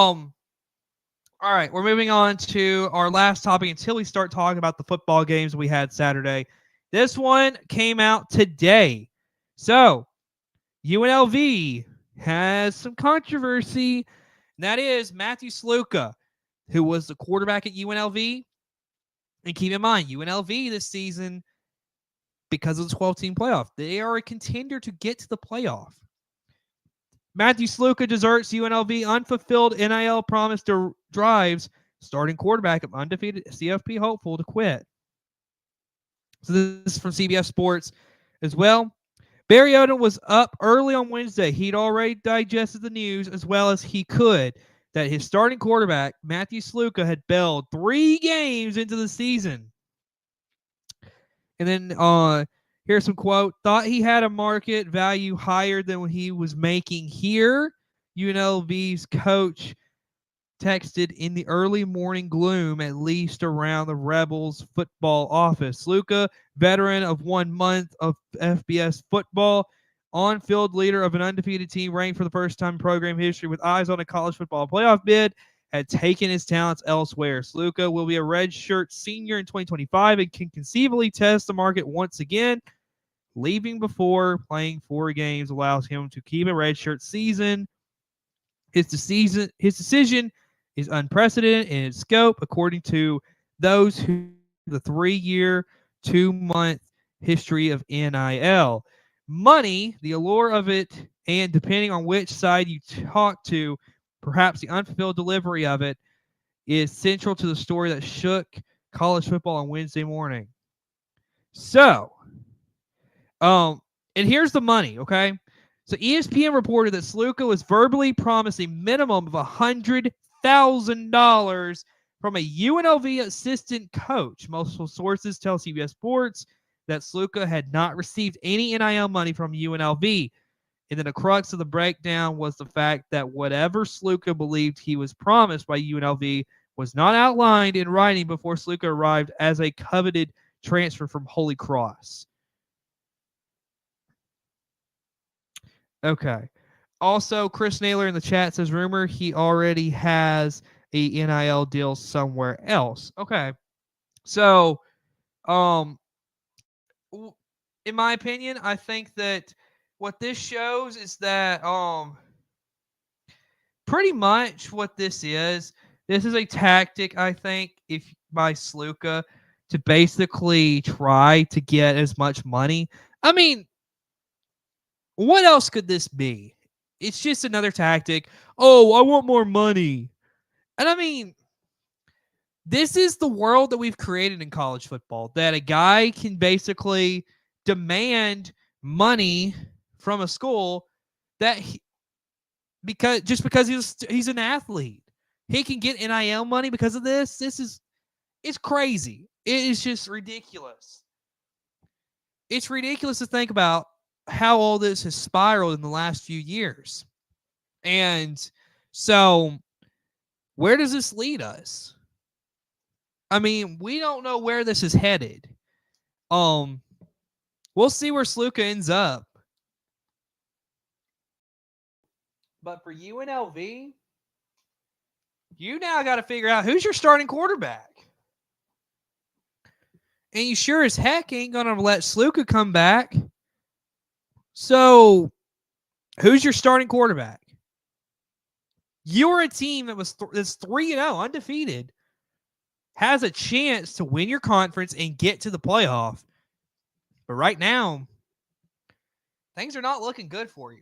All right, we're moving on to our last topic until we start talking about the football games we had Saturday. This one came out today. So, UNLV has some controversy, and that is Matthew Sluka, who was the quarterback at UNLV. And keep in mind, UNLV this season, because of the 12-team playoff, they are a contender to get to the playoff. Matthew Sluka deserts UNLV unfulfilled NIL promise to drives starting quarterback of undefeated CFP hopeful to quit. So this is from CBS Sports as well. Barry Odom was up early on Wednesday. He'd already digested the news as well as he could that his starting quarterback, Matthew Sluka, had bailed 3 games into the season. And then here's some quote. Thought he had a market value higher than what he was making here. UNLV's coach texted in the early morning gloom, at least around the Rebels football office. Sluka, veteran of 1 month of FBS football, on-field leader of an undefeated team ranked for the first time in program history with eyes on a college football playoff bid, had taken his talents elsewhere. Sluka will be a redshirt senior in 2025 and can conceivably test the market once again. Leaving before playing 4 games allows him to keep a redshirt season. His decision is unprecedented in its scope, according to those who the 3-year, 2-month history of NIL. Money, the allure of it, and depending on which side you talk to, perhaps the unfulfilled delivery of it, is central to the story that shook college football on Wednesday morning. So, and here's the money, okay? So ESPN reported that Sluka was verbally promised a minimum of $100,000 from a UNLV assistant coach. Multiple sources tell CBS Sports that Sluka had not received any NIL money from UNLV. And then the crux of the breakdown was the fact that whatever Sluka believed he was promised by UNLV was not outlined in writing before Sluka arrived as a coveted transfer from Holy Cross. Okay. Also, Chris Naylor in the chat says, rumor he already has a NIL deal somewhere else. Okay. So, in my opinion, I think that what this shows is that pretty much what this is a tactic, I think, if by Sluka to basically try to get as much money. I mean, what else could this be? It's just another tactic. Oh, I want more money. And I mean, this is the world that we've created in college football, that a guy can basically demand money from a school that because he's an athlete. He can get NIL money because of this. It's crazy. It is just ridiculous. It's ridiculous to think about how all this has spiraled in the last few years. And so, where does this lead us? I mean, we don't know where this is headed. We'll see where Sluka ends up. But for UNLV, you now got to figure out who's your starting quarterback. And you sure as heck ain't going to let Sluka come back. So, who's your starting quarterback? You're a team that was that's 3-0, undefeated, has a chance to win your conference and get to the playoff. But right now, things are not looking good for you.